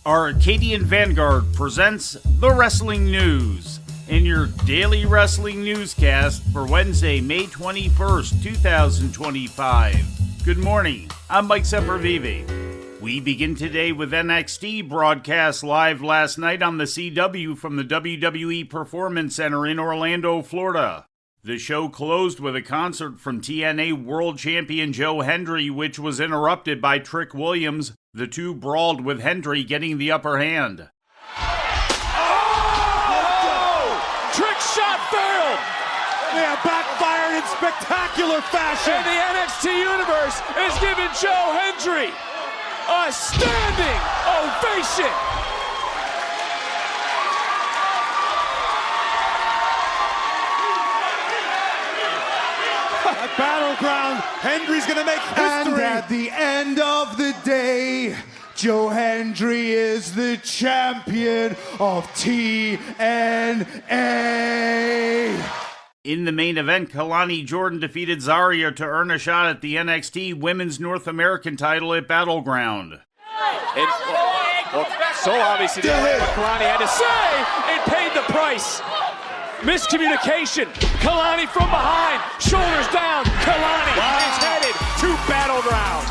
Arcadian Vanguard presents the Wrestling News in your daily wrestling newscast for Wednesday, May 21st, 2025. Good morning, I'm Mike Sempervive. We begin today with NXT broadcast live last night on the CW from the WWE Performance Center in Orlando, Florida. The show closed with a concert from TNA World Champion Joe Hendry, which was interrupted by Trick Williams. The two brawled with Hendry getting the upper hand. Oh! Trick shot failed! Yeah, backfired in spectacular fashion. And the NXT Universe is giving Joe Hendry a standing ovation. At Battleground, Hendry's gonna make history. And at the end of the day, Joe Hendry is the champion of TNA. In the main event, Kalani Jordan defeated Zarya to earn a shot at the NXT Women's North American title at Battleground. So obviously, what Kalani had to say, it paid the price. Miscommunication. Kalani from behind. Shoulders down. Kalani is headed to Battleground.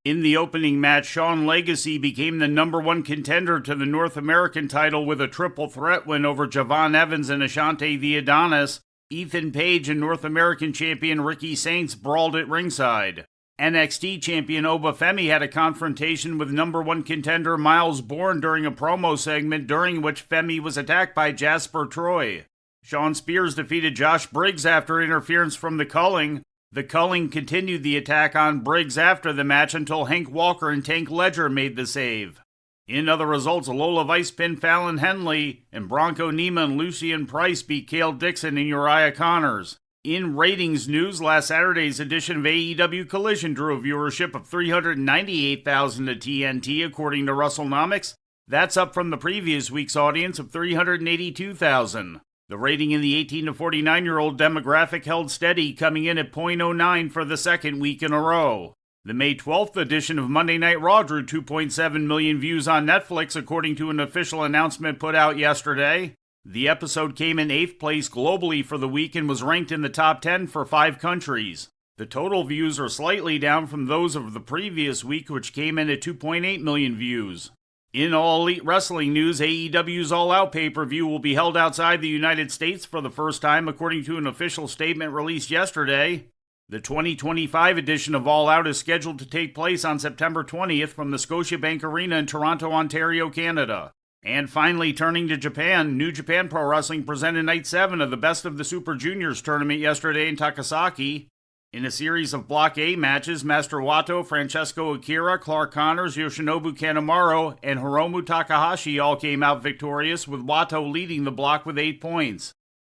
In the opening match, Shawn Legacy became the number one contender to the North American title with a triple threat win over Javon Evans and Ashante the Adonis. Ethan Page and North American champion Ricky Saints brawled at ringside. NXT champion Obafemi had a confrontation with number one contender Miles Bourne during a promo segment during which Femi was attacked by Jasper Troy. Sean Spears defeated Josh Briggs after interference from the Culling. The Culling continued the attack on Briggs after the match until Hank Walker and Tank Ledger made the save. In other results, Lola Vice pinned Fallon Henley, and Bronco Nima and Lucien Price beat Cale Dixon and Uriah Connors. In ratings news, last Saturday's edition of AEW Collision drew a viewership of 398,000 to TNT, according to WrestleNomics. That's up from the previous week's audience of 382,000. The rating in the 18 to 49-year-old demographic held steady, coming in at .09 for the second week in a row. The May 12th edition of Monday Night Raw drew 2.7 million views on Netflix, according to an official announcement put out yesterday. The episode came in 8th place globally for the week and was ranked in the top 10 for 5 countries. The total views are slightly down from those of the previous week, which came in at 2.8 million views. In All Elite Wrestling news, AEW's All Out pay-per-view will be held outside the United States for the first time, according to an official statement released yesterday. The 2025 edition of All Out is scheduled to take place on September 20th from the Scotiabank Arena in Toronto, Ontario, Canada. And finally, turning to Japan, New Japan Pro Wrestling presented Night 7 of the Best of the Super Juniors tournament yesterday in Takasaki. In a series of Block A matches, Master Wato, Francesco Akira, Clark Connors, Yoshinobu Kanemaru, and Hiromu Takahashi all came out victorious, with Wato leading the block with 8 points.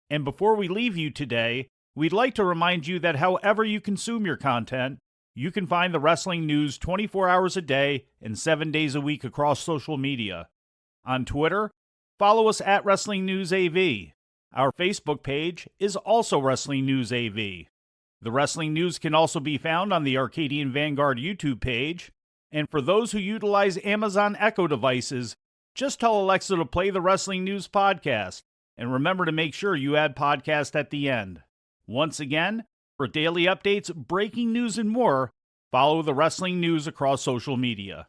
And before we leave you today, we'd like to remind you that however you consume your content, you can find the wrestling news 24 hours a day and 7 days a week across social media. On Twitter, follow us at Wrestling News AV. Our Facebook page is also Wrestling News AV. The Wrestling News can also be found on the Arcadian Vanguard YouTube page. And for those who utilize Amazon Echo devices, just tell Alexa to play the Wrestling News podcast. And remember to make sure you add podcast at the end. Once again, for daily updates, breaking news, and more, follow the Wrestling News across social media.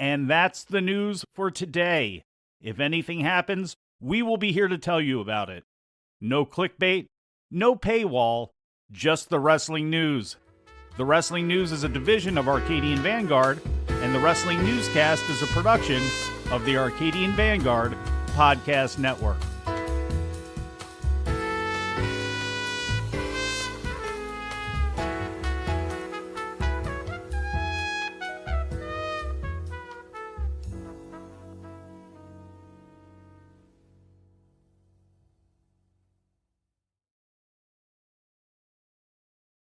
And that's the news for today. If anything happens, we will be here to tell you about it. No clickbait, no paywall, just the Wrestling News. The Wrestling News is a division of Arcadian Vanguard, and the Wrestling Newscast is a production of the Arcadian Vanguard Podcast Network.